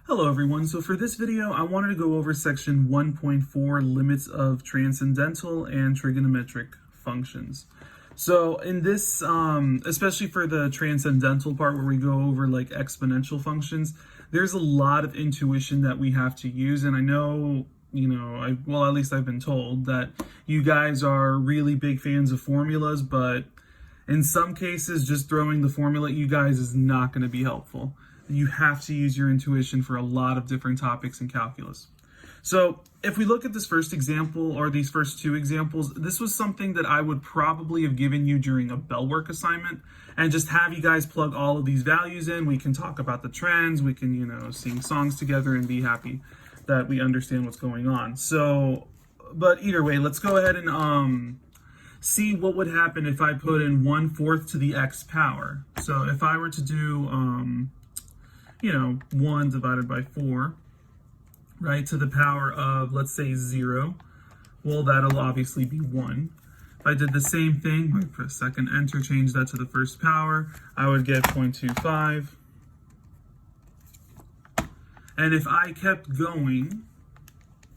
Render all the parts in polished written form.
Hello everyone, so for this video I wanted to go over section 1.4 limits of transcendental and trigonometric functions. So in this, especially for the transcendental part where we go over like exponential functions, there's a lot of intuition that we have to use, and I know, well, at least I've been told that you guys are really big fans of formulas, but in some cases just throwing the formula at you guys is not going to be helpful. You have to use your intuition for a lot of different topics in calculus. So if we look at this first example, or these first two examples, this was something that I would probably have given you during a bell work assignment, and just have you guys plug all of these values in. We can talk about the trends, we can, sing songs together and be happy that we understand what's going on. So, but either way, let's go ahead and see what would happen if I put in 1/4 to the x power. So if I were to do 1 divided by 4, right, to the power of, let's say, 0, well, that'll obviously be 1. If I did the same thing, wait for a second, enter, change that to the first power, I would get 0.25. And if I kept going,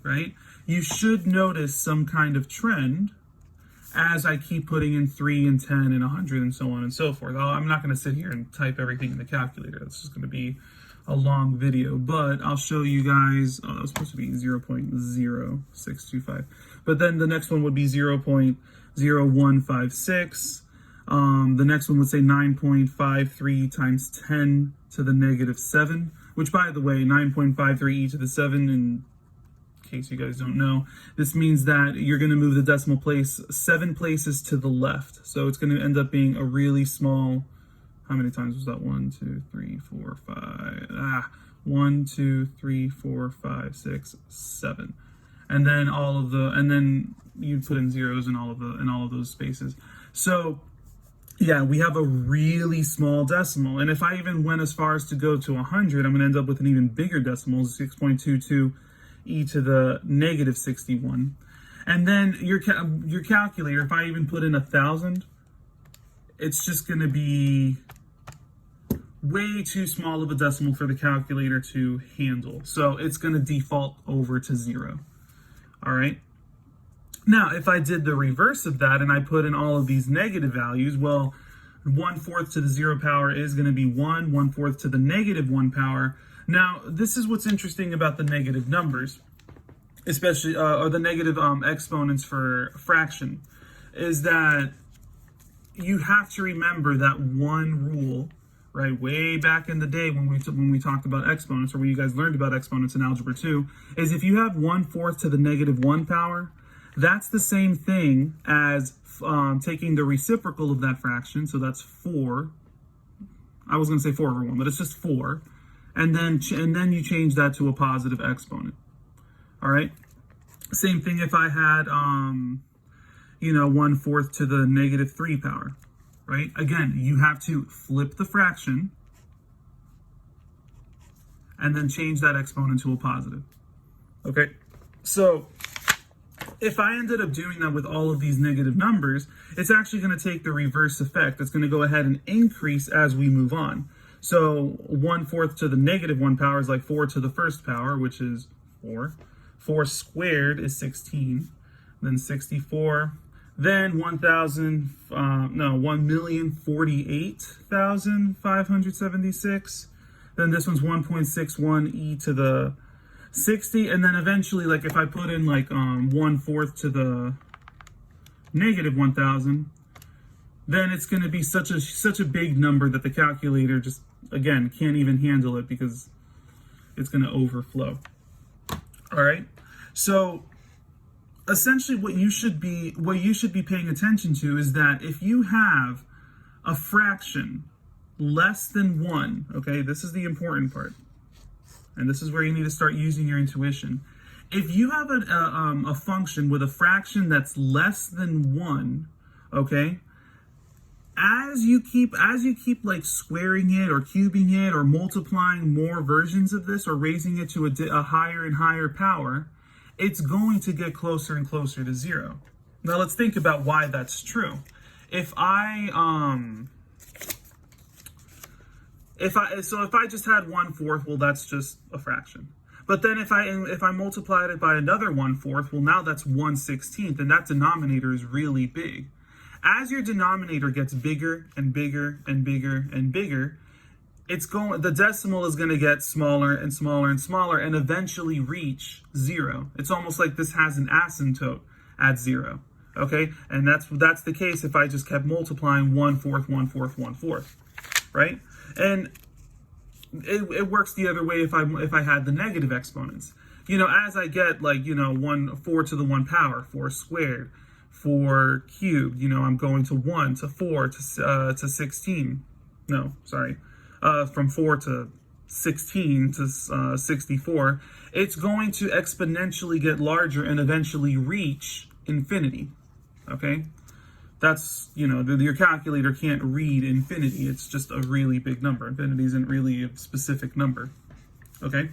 right, you should notice some kind of trend as I keep putting in 3 and 10 and 100 and so on and so forth. I'm not going to sit here and type everything in the calculator. It's just going to be a long video, but I'll show you guys. Oh, that was supposed to be 0.0625. But then the next one would be 0.0156. The next one would say 9.53 times 10 to the negative 7, which, by the way, 9.53 e to the 7, in case you guys don't know, this means that you're going to move the decimal place 7 places to the left. So it's going to end up being a really small, how many times was that? 1, 2, 3, 4, 5. 1, 2, 3, 4, 5, 6, 7. And then and then you put in zeros in all of those spaces. So yeah, we have a really small decimal. And if I even went as far as to go to 100, I'm going to end up with an even bigger decimal, 6.22 e to the negative 61. And then your calculator, if I even put in 1,000, it's just going to be way too small of a decimal for the calculator to handle. So it's going to default over to 0. All right. Now, if I did the reverse of that and I put in all of these negative values, well, 1/4 to the 0 power is going to be 1, 1/4 to the negative 1 power. Now, this is what's interesting about the negative numbers, especially, or the negative exponents for a fraction, is that you have to remember that one rule, right, way back in the day when we talked about exponents, or when you guys learned about exponents in Algebra 2, is if you have 1/4 to the negative 1 power, that's the same thing as taking the reciprocal of that fraction, so that's 4. I was going to say 4/1, but it's just 4. And then you change that to a positive exponent. All right. Same thing if I had, 1/4 to the negative 3 power, right? Again, you have to flip the fraction and then change that exponent to a positive. Okay. So if I ended up doing that with all of these negative numbers, it's actually going to take the reverse effect. It's going to go ahead and increase as we move on. So 1/4 to the negative 1 power is like 4 to the first power, which is 4. 4 squared is 16. Then 64. Then 1,048,576. Then this one's 1.61 e to the 60. And then eventually, like if I put in like 1/4 to the negative 1,000, then it's going to be such a big number that the calculator just, again, can't even handle it because it's going to overflow. All right. So essentially what you should be paying attention to is that if you have a fraction less than 1, okay, this is the important part, and this is where you need to start using your intuition. If you have a function with a fraction that's less than 1, okay, as you keep like squaring it or cubing it or multiplying more versions of this or raising it to a higher and higher power, it's going to get closer and closer to 0. Now let's think about why that's true. If I if I just had 1/4, well, that's just a fraction. But then if I multiplied it by another 1/4, well, now that's 1/16, and that denominator is really big. As your denominator gets bigger and bigger and bigger and bigger, the decimal is going to get smaller and smaller and smaller and eventually reach 0. It's almost like this has an asymptote at 0. Okay, and that's the case if I just kept multiplying 1/4, 1/4, 1/4, right? And it works the other way if I had the negative exponents. As I get 4 to the 1 power, 4 squared, 4 cubed, I'm going to 1 to 4 to 16. No, sorry. From 4 to 16 to 64, it's going to exponentially get larger and eventually reach infinity. Okay? That's, your calculator can't read infinity. It's just a really big number. Infinity isn't really a specific number. Okay?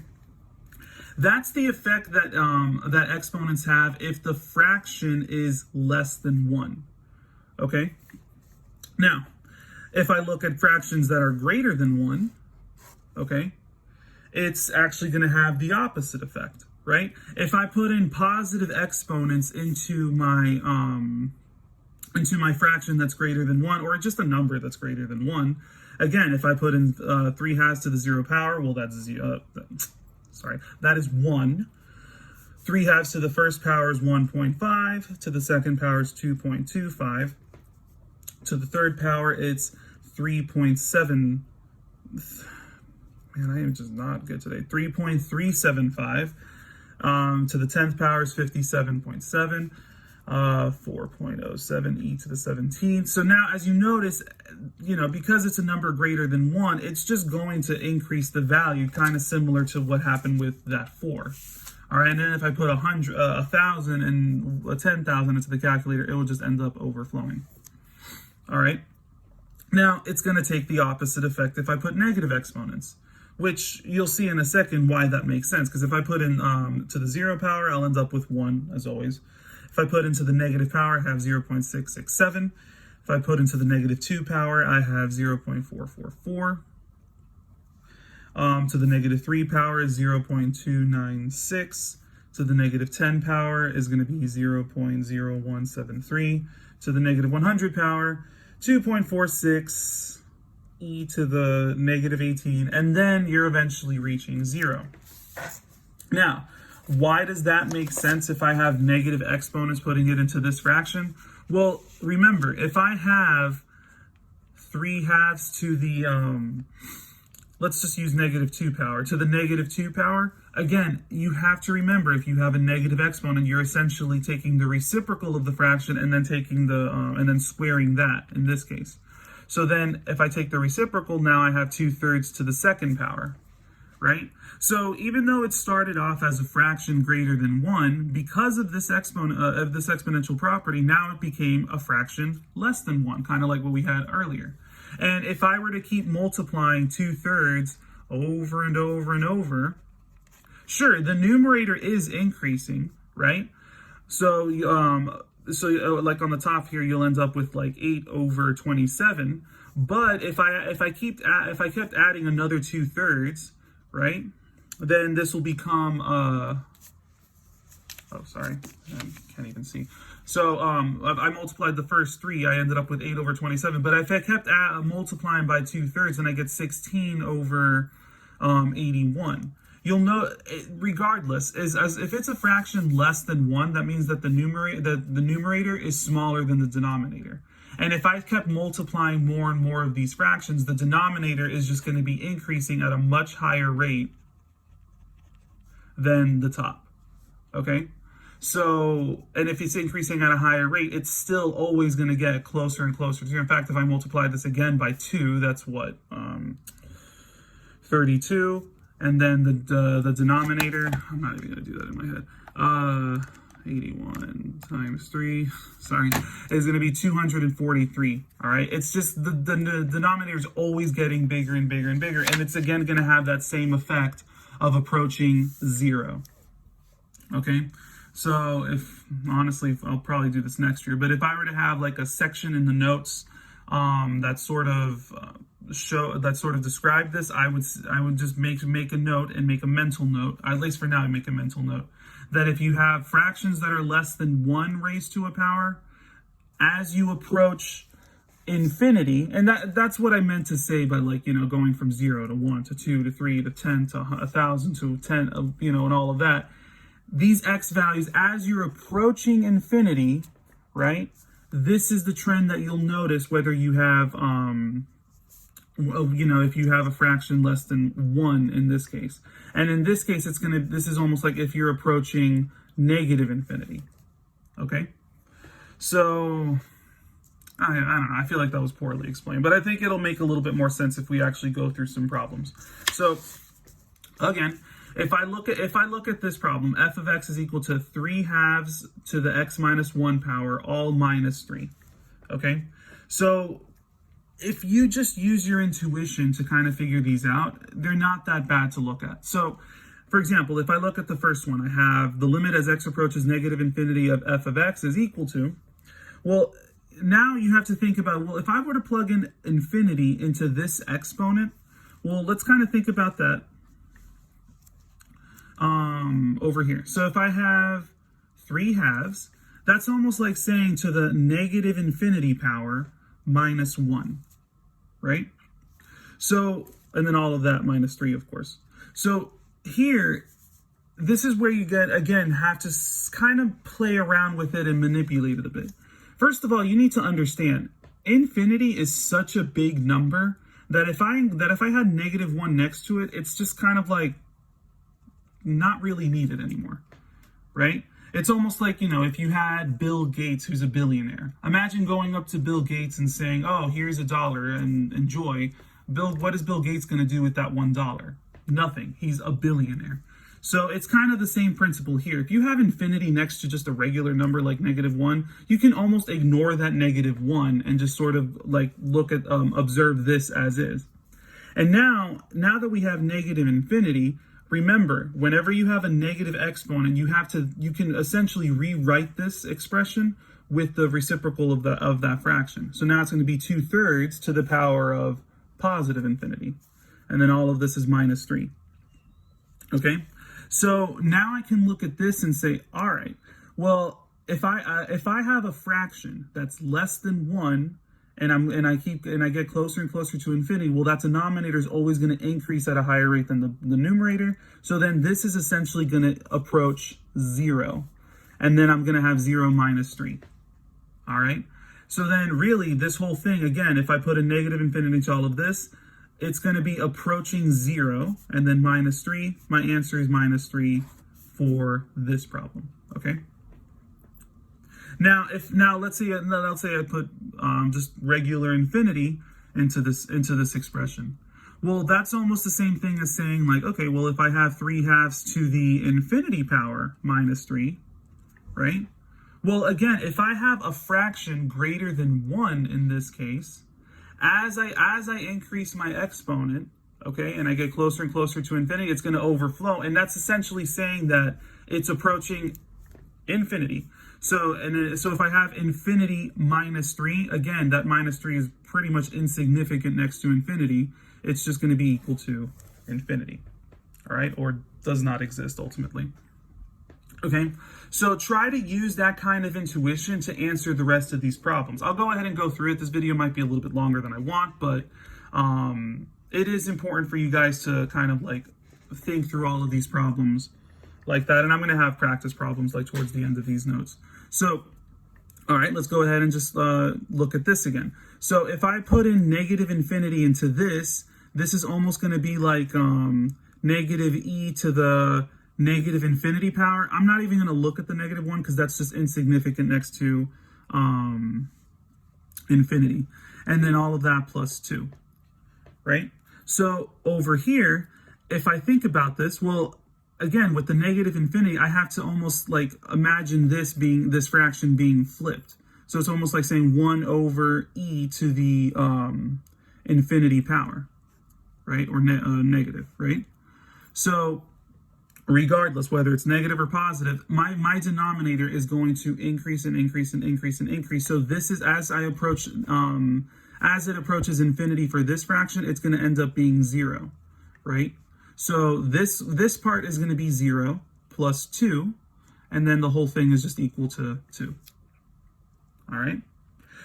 That's the effect that exponents have if the fraction is less than 1. Okay? Now, if I look at fractions that are greater than 1, okay, it's actually going to have the opposite effect, right? If I put in positive exponents into my fraction that's greater than 1, or just a number that's greater than 1, again, if I put in 3/2 to the 0 power, well, that is 1. 3/2 to the first power is 1.5, to the second power is 2.25, to the third power it's 3.7. Man, I am just not good today. 3.375. To the 10th power is 57.7. 4.07 e to the 17th. So now, as you notice, because it's a number greater than 1, it's just going to increase the value, kind of similar to what happened with that 4. All right, and then if I put 100, 1,000, and 10,000 into the calculator, it will just end up overflowing. All right. Now, it's going to take the opposite effect if I put negative exponents, which you'll see in a second why that makes sense. Because if I put in to the 0 power, I'll end up with 1, as always. If I put into the negative power, I have 0.667. If I put into the negative 2 power, I have 0.444. To the negative 3 power is 0.296. To the negative 10 power is going to be 0.0173. To the negative 100 power, 2.46 e to the negative 18, and then you're eventually reaching 0. Now, why does that make sense if I have negative exponents putting it into this fraction? Well, remember, if I have 3/2 to the, let's just use negative 2 power, to the negative 2 power, again, you have to remember, if you have a negative exponent, you're essentially taking the reciprocal of the fraction and then taking and then squaring that, in this case. So then, if I take the reciprocal, now I have 2/3 to the second power, right? So even though it started off as a fraction greater than 1, because of this exponential property, now it became a fraction less than 1, kind of like what we had earlier. And if I were to keep multiplying 2/3 over and over and over, sure, the numerator is increasing, right? So, like on the top here, you'll end up with like 8 over 27. But if I kept adding another 2/3, right, then this will become oh, sorry, I can't even see. So I multiplied the first 3, I ended up with 8 over 27. But if I kept multiplying by 2/3, then I get 16 over 81. You'll know, regardless, as if it's a fraction less than 1, that means that the numerator is smaller than the denominator. And if I kept multiplying more and more of these fractions, the denominator is just going to be increasing at a much higher rate than the top. Okay? So, and if it's increasing at a higher rate, it's still always going to get closer and closer to 0. In fact, if I multiply this again by 2, that's what? 32. And then the denominator, I'm not even going to do that in my head. 81 times 3, sorry, is going to be 243. All right. It's just the denominator is always getting bigger and bigger and bigger. And it's again going to have that same effect of approaching 0. Okay. So honestly, I'll probably do this next year, but if I were to have like a section in the notes, that sort of sort of describe this, I would just make a note and make a mental note, at least for now I make a mental note, that if you have fractions that are less than 1 raised to a power, as you approach infinity, and that's what I meant to say by, like, going from 0 to 1 to 2 to 3 to 10 to 1,000 to 10, and all of that. These x values, as you're approaching infinity, right? This is the trend that you'll notice whether you have, if you have a fraction less than 1 in this case. And in this case, this is almost like if you're approaching negative infinity. Okay? So, I don't know. I feel like that was poorly explained, but I think it'll make a little bit more sense if we actually go through some problems. So, again, if I look at this problem, f of x is equal to 3/2 to the x minus 1 power, all minus 3. Okay? So, if you just use your intuition to kind of figure these out, they're not that bad to look at. So, for example, if I look at the first one, I have the limit as x approaches negative infinity of f of x is equal to, well, now you have to think about, well, if I were to plug in infinity into this exponent, well, let's kind of think about that over here. So if I have 3/2, that's almost like saying to the negative infinity power minus 1, right? So, and then all of that minus 3, of course. So here, this is where you have to kind of play around with it and manipulate it a bit. First of all, you need to understand, infinity is such a big number that if I had -1 next to it, it's just kind of like not really needed anymore, right? It's almost like, if you had Bill Gates, who's a billionaire. Imagine going up to Bill Gates and saying, oh, here's $1 and enjoy. What is Bill Gates going to do with that $1? Nothing. He's a billionaire. So it's kind of the same principle here. If you have infinity next to just a regular number like -1, you can almost ignore that -1 and just sort of like look at, observe this as is. And now that we have negative infinity, remember, whenever you have a negative exponent, you can essentially rewrite this expression with the reciprocal of that fraction. So now it's going to be 2/3 to the power of positive infinity. And then all of this is minus 3. Okay? So now I can look at this and say, all right, well, if I have a fraction that's less than 1, and I get closer and closer to infinity, well, that denominator is always going to increase at a higher rate than the numerator. So then this is essentially going to approach 0. And then I'm going to have 0 minus 3. All right? So then really this whole thing, again, if I put a negative infinity to all of this, it's going to be approaching 0 and then minus 3. My answer is minus 3 for this problem. Okay? Now, let's say I put just regular infinity into this expression. Well, that's almost the same thing as saying, like, okay, well, if I have 3/2 to the infinity power minus 3, right? Well, again, if I have a fraction greater than 1 in this case, as I increase my exponent, okay, and I get closer and closer to infinity, it's going to overflow, and that's essentially saying that it's approaching infinity. So if I have infinity minus 3, again, that minus 3 is pretty much insignificant next to infinity. It's just going to be equal to infinity, all right, or does not exist ultimately. Okay, so try to use that kind of intuition to answer the rest of these problems. I'll go ahead and go through it. This video might be a little bit longer than I want, but it is important for you guys to kind of like think through all of these problems like that. And I'm going to have practice problems like towards the end of these notes. So, all right, let's go ahead and just look at this again. So if I put in negative infinity into this is almost going to be like negative e to the negative infinity power. I'm not even going to look at the -1 because that's just insignificant next to infinity. And then all of that plus 2, right? So over here, if I think about this, well, again, with the negative infinity, I have to almost like imagine this fraction being flipped. So it's almost like saying 1 over e to the infinity power, right? Or negative, right? So regardless, whether it's negative or positive, my denominator is going to increase and increase and increase and increase. So this is as I approach as it approaches infinity for this fraction, it's going to end up being 0, right? So this part is going to be 0 plus 2, and then the whole thing is just equal to 2. All right?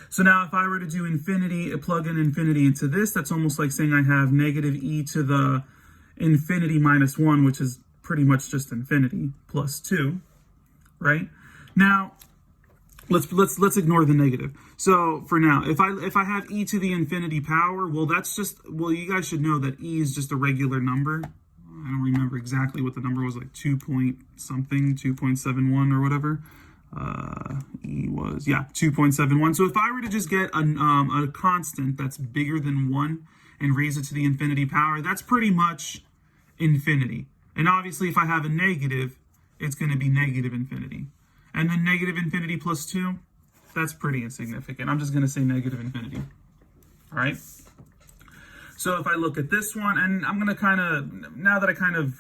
So now if I were to do infinity, plug in infinity into this, that's almost like saying I have negative e to the infinity minus 1, which is pretty much just infinity, plus 2, right? Now, let's ignore the negative. So for now, if I have e to the infinity power, well, you guys should know that e is just a regular number. I don't remember exactly what the number was, like 2 point something, 2.71 or whatever. E was, 2.71. So if I were to just get a constant that's bigger than 1 and raise it to the infinity power, that's pretty much infinity. And obviously if I have a negative, it's going to be negative infinity. And then negative infinity plus 2, that's pretty insignificant. I'm just going to say negative infinity. All right? So if I look at this one, and I'm going to now that I kind of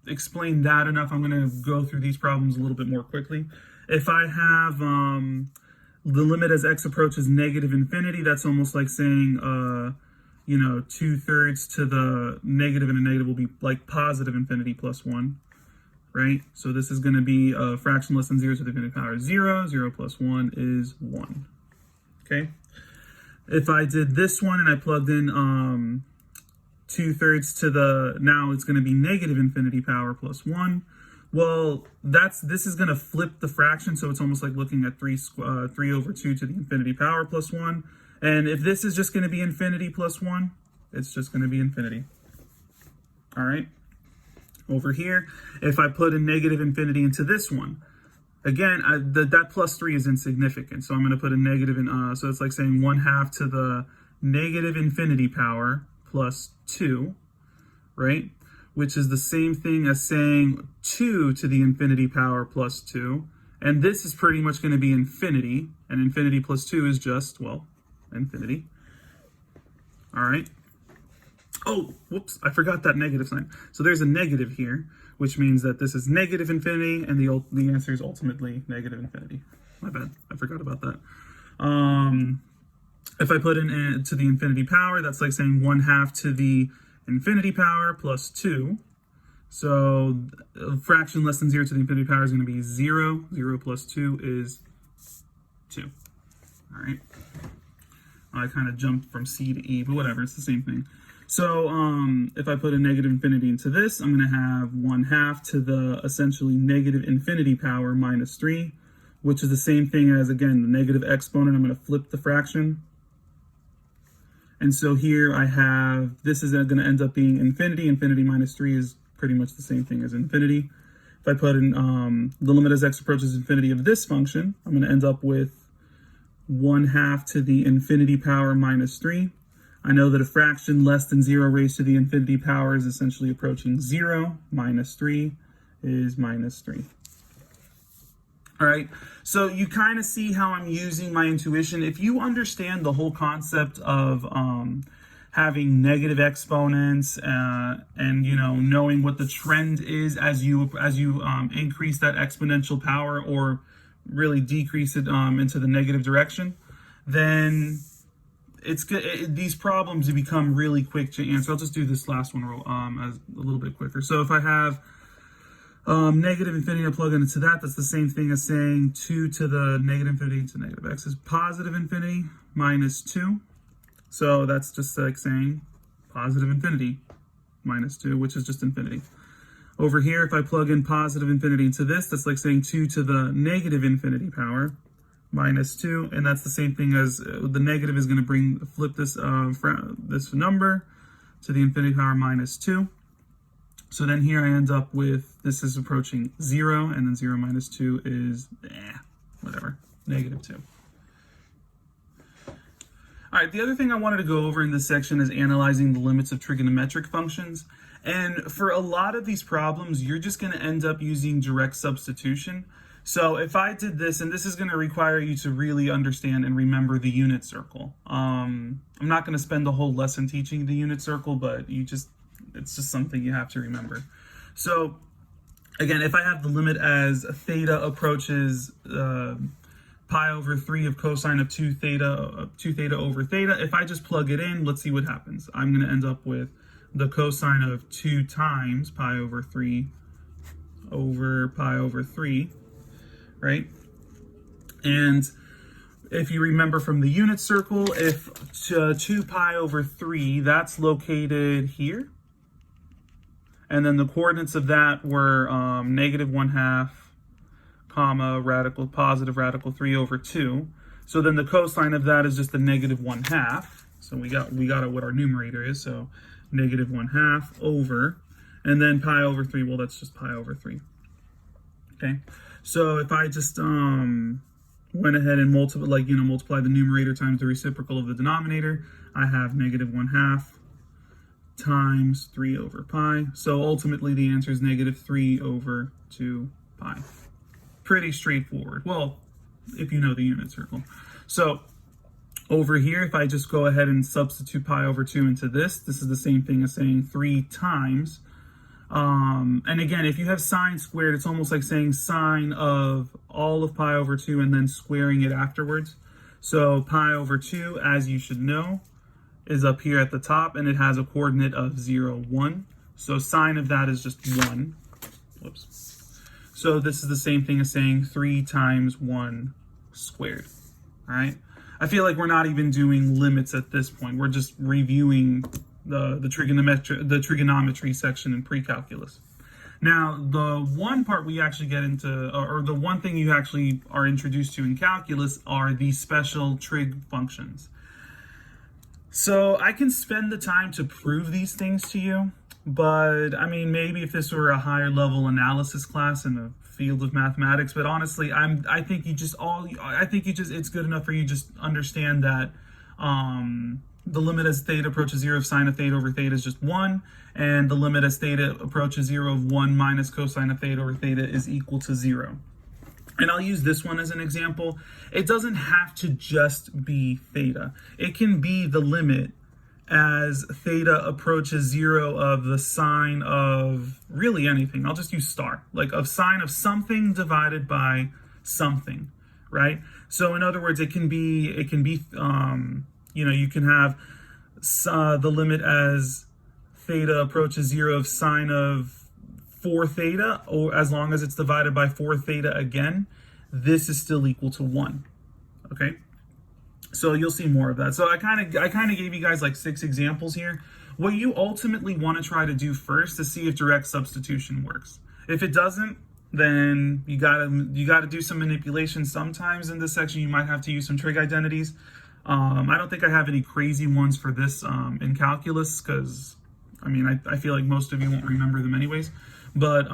explained that enough, I'm going to go through these problems a little bit more quickly. If I have the limit as x approaches negative infinity, that's almost like saying, 2/3 to the negative, and a negative will be like positive infinity plus 1. Right? So this is going to be a fraction less than 0 to the infinity power 0. 0 plus 1 is 1. Okay? If I did this one and I plugged in 2/3 to the, now it's going to be negative infinity power plus 1. Well, this is going to flip the fraction, so it's almost like looking at 3 over 2 to the infinity power plus 1. And if this is just going to be infinity plus 1, it's just going to be infinity. All right? Over here, if I put a negative infinity into this one, again, that plus 3 is insignificant. So I'm going to put a negative in, so it's like saying 1/2 to the negative infinity power plus 2, right? Which is the same thing as saying 2 to the infinity power plus 2. And this is pretty much going to be infinity. And infinity plus 2 is just, well, infinity. All right. Oh, whoops, I forgot that negative sign. So there's a negative here, which means that this is negative infinity, and the answer is ultimately negative infinity. My bad, I forgot about that. If I put in to the infinity power, that's like saying 1/2 to the infinity power plus 2. So a fraction less than 0 to the infinity power is going to be 0. 0 plus 2 is 2. All right. I kind of jumped from C to E, but whatever, it's the same thing. So if I put a negative infinity into this, I'm going to have 1/2 to the essentially negative infinity power minus 3, which is the same thing as, again, the negative exponent. I'm going to flip the fraction. And so here I have, this is going to end up being infinity. Infinity minus 3 is pretty much the same thing as infinity. If I put in the limit as x approaches infinity of this function, I'm going to end up with 1/2 to the infinity power minus 3. I know that a fraction less than 0 raised to the infinity power is essentially approaching 0. Minus 3 is minus 3. All right, so you kind of see how I'm using my intuition. If you understand the whole concept of having negative exponents and knowing what the trend is as you increase that exponential power or really decrease it into the negative direction, then it's good. These problems become really quick to answer. I'll just do this last one as a little bit quicker. So if I have negative infinity, I plug into that. That's the same thing as saying 2 to the negative infinity to negative x is positive infinity minus 2. So that's just like saying positive infinity minus 2, which is just infinity. Over here, if I plug in positive infinity into this, that's like saying 2 to the negative infinity power minus 2, and that's the same thing as the negative is going to flip this this number to the infinity power minus 2. So then here I end up with, this is approaching 0, and then 0 minus 2 is, whatever, negative 2. All right, the other thing I wanted to go over in this section is analyzing the limits of trigonometric functions. And for a lot of these problems, you're just going to end up using direct substitution. So if I did this, and this is going to require you to really understand and remember the unit circle. I'm not going to spend the whole lesson teaching the unit circle, but it's just something you have to remember. So again, if I have the limit as theta approaches pi over 3 of cosine of 2 theta over theta. If I just plug it in, let's see what happens. I'm going to end up with the cosine of 2 times pi over 3 over pi over 3, right? And if you remember from the unit circle, if 2 pi over 3, that's located here. And then the coordinates of that were negative 1/2, comma, positive radical 3 over 2. So then the cosine of that is just the negative 1/2. So we got what our numerator is. So negative 1/2 over, and then pi over 3. Well, that's just pi over 3. Okay. So if I just went ahead and multiply the numerator times the reciprocal of the denominator, I have negative 1/2 times 3 over pi. So ultimately the answer is negative 3 over 2 pi. Pretty straightforward. Well, if you know the unit circle. So over here, if I just go ahead and substitute pi over 2 into this is the same thing as saying 3 times. And again, if you have sine squared, it's almost like saying sine of all of pi over 2 and then squaring it afterwards. So pi over 2, as you should know, is up here at the top, and it has a coordinate of 0, 1. So sine of that is just 1. Whoops. So this is the same thing as saying 3 times 1 squared. All right. I feel like we're not even doing limits at this point. We're just reviewing the trigonometry section in pre-calculus. Now, the one part we actually get into, or the one thing you actually are introduced to in calculus, are these special trig functions. So I can spend the time to prove these things to you, but I mean, maybe if this were a higher level analysis class in the field of mathematics, but honestly, I think it's good enough for you just understand that the limit as theta approaches 0 of sine of theta over theta is just 1, and the limit as theta approaches 0 of 1 minus cosine of theta over theta is equal to 0. And I'll use this one as an example. It doesn't have to just be theta. It can be the limit as theta approaches 0 of the sine of really anything. I'll just use star, like of sine of something divided by something, right? So in other words, it can be you can have the limit as theta approaches 0 of sine of 4 theta, or as long as it's divided by 4 theta again, this is still equal to 1. Okay, so you'll see more of that. So I kind of gave you guys like 6 examples here. What you ultimately want to try to do first is see if direct substitution works. If it doesn't, then you gotta do some manipulation. Sometimes in this section you might have to use some trig identities. I don't think I have any crazy ones for this in calculus, because I mean I feel like most of you won't remember them anyways. But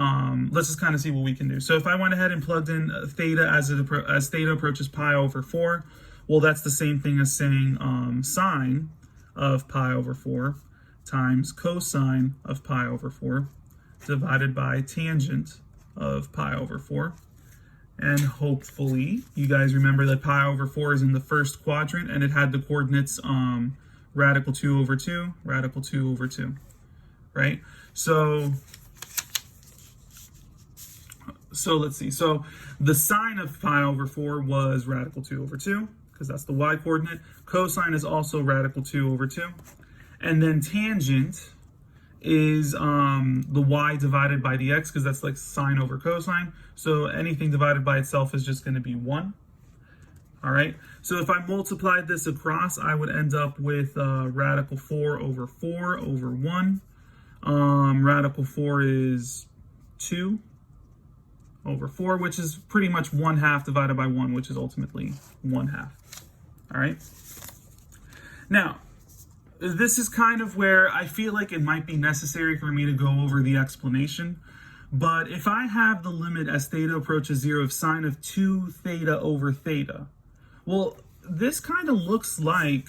let's just kind of see what we can do. So if I went ahead and plugged in theta as theta approaches pi over 4, well, that's the same thing as saying sine of pi over 4 times cosine of pi over 4 divided by tangent of pi over 4. And hopefully you guys remember that pi over 4 is in the first quadrant, and it had the coordinates radical 2 over 2, radical 2 over 2, right? So let's see. So the sine of pi over 4 was radical 2 over 2, because that's the y coordinate. Cosine is also radical 2 over 2. And then tangent is the y divided by the x, because that's like sine over cosine. So anything divided by itself is just going to be 1. All right. So if I multiplied this across, I would end up with radical 4 over 1. Radical 4 is 2 over 4, which is pretty much 1/2 divided by 1, which is ultimately 1/2. All right. Now, this is kind of where I feel like it might be necessary for me to go over the explanation. But if I have the limit as theta approaches 0 of sine of 2 theta over theta, well, this kind of looks like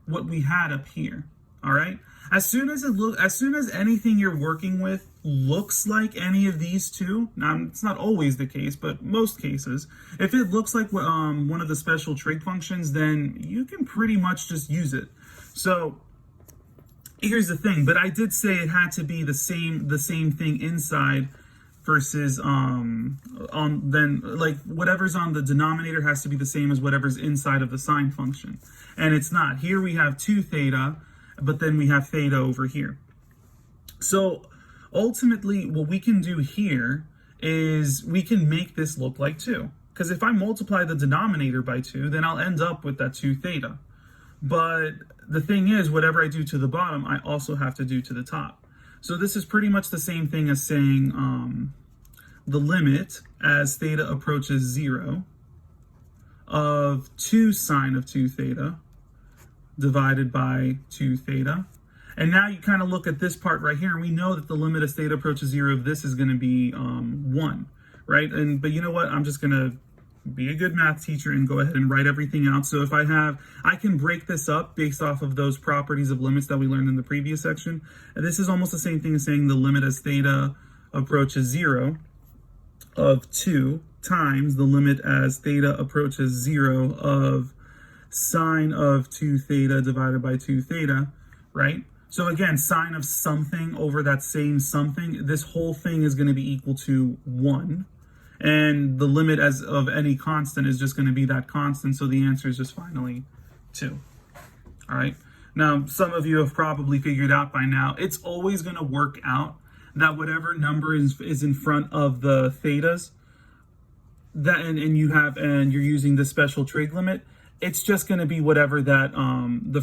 what we had up here. All right. As soon as anything you're working with looks like any of these two, now it's not always the case, but most cases, if it looks like one of the special trig functions, then you can pretty much just use it. So here's the thing, but I did say it had to be the same thing inside versus then like whatever's on the denominator has to be the same as whatever's inside of the sine function, and it's not. Here we have 2 theta, but then we have theta over here. So ultimately what we can do here is we can make this look like 2, because if I multiply the denominator by 2, then I'll end up with that 2 theta. But the thing is, whatever I do to the bottom, I also have to do to the top. So this is pretty much the same thing as saying the limit as theta approaches 0 of 2 sine of 2 theta divided by 2 theta. And now you kind of look at this part right here, and we know that the limit as theta approaches 0 of this is going to be 1, right? But you know what? I'm just going to be a good math teacher and go ahead and write everything out. So if I can break this up based off of those properties of limits that we learned in the previous section. And this is almost the same thing as saying the limit as theta approaches 0 of 2 times the limit as theta approaches 0 of sine of 2 theta divided by 2 theta, right? So again, sine of something over that same something, this whole thing is going to be equal to 1. And the limit as of any constant is just going to be that constant. So the answer is just finally 2. All right. Now, some of you have probably figured out by now, it's always going to work out that whatever number is in front of the thetas, that and you're using the special trig limit, it's just going to be whatever that the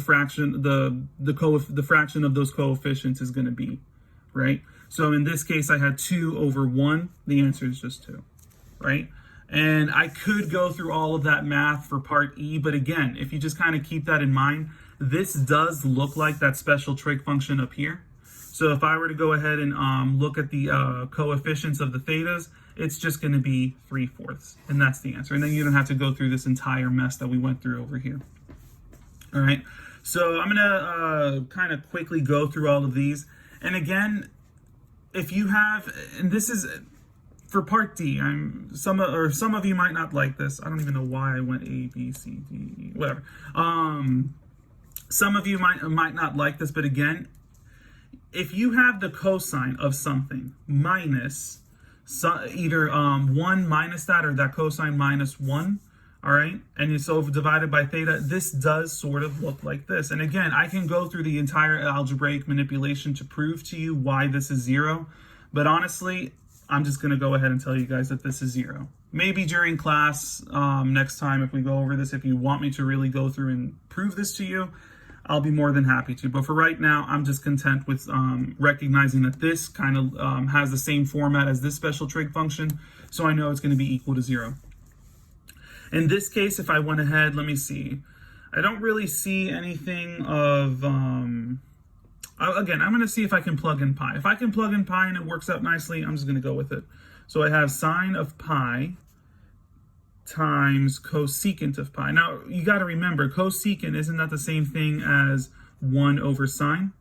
fraction of those coefficients is going to be, right? So in this case, I had 2 over 1. The answer is just 2. Right? And I could go through all of that math for part E, but again, if you just kind of keep that in mind, this does look like that special trig function up here. So if I were to go ahead and look at the coefficients of the thetas, it's just going to be 3/4, and that's the answer. And then you don't have to go through this entire mess that we went through over here. All right, so I'm going to kind of quickly go through all of these. And again, if you have, and this is for part D, some of you might not like this. I don't even know why I went A, B, C, D, E, whatever. Some of you might not like this, but again, if you have the cosine of something minus either 1 minus that or that cosine minus 1, all right, and it's over divided by theta, this does sort of look like this. And again, I can go through the entire algebraic manipulation to prove to you why this is 0, but honestly, I'm just going to go ahead and tell you guys that this is 0. Maybe during class next time, if we go over this, if you want me to really go through and prove this to you, I'll be more than happy to. But for right now, I'm just content with recognizing that this kind of has the same format as this special trig function, so I know it's going to be equal to 0. In this case, if I went ahead, let me see. I don't really see anything of... Again, I'm going to see if I can plug in pi. If I can plug in pi and it works out nicely, I'm just going to go with it. So I have sine of pi times cosecant of pi. Now, you got to remember, cosecant, isn't that the same thing as 1 over sine?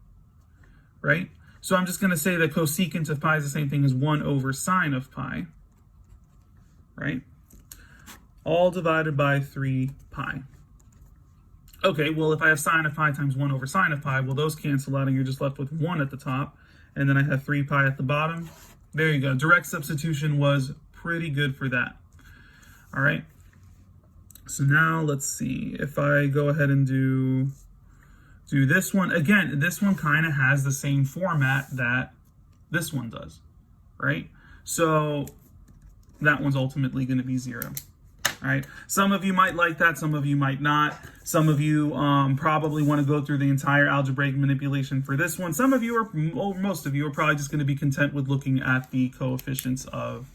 Right? So I'm just going to say that cosecant of pi is the same thing as 1 over sine of pi. Right? All divided by 3 pi. Okay, well, if I have sine of pi times 1 over sine of pi, well, those cancel out and you're just left with 1 at the top. And then I have 3 pi at the bottom. There you go. Direct substitution was pretty good for that. All right. So now let's see. If I go ahead and do this one. Again, this one kind of has the same format that this one does, right? So that one's ultimately going to be 0. All right. Some of you might like that. Some of you might not. Some of you probably want to go through the entire algebraic manipulation for this one. Some of you, or most of you, are probably just going to be content with looking at the coefficients of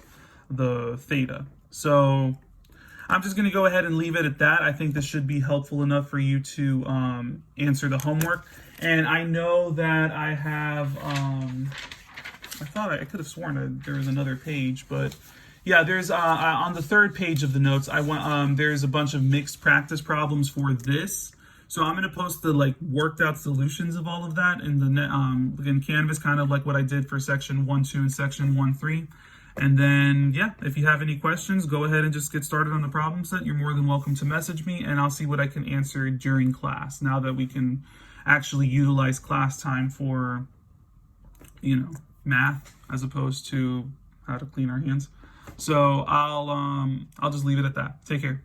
the theta. So I'm just going to go ahead and leave it at that. I think this should be helpful enough for you to answer the homework. And I know that I have, I thought I could have sworn that there was another page, but yeah, there's on the third page of the notes, there's a bunch of mixed practice problems for this. So I'm going to post the worked out solutions of all of that in the in Canvas, kind of like what I did for section 1.2 and section 1.3. And then, yeah, if you have any questions, go ahead and just get started on the problem set. You're more than welcome to message me, and I'll see what I can answer during class, now that we can actually utilize class time for, math as opposed to how to clean our hands. So I'll just leave it at that. Take care.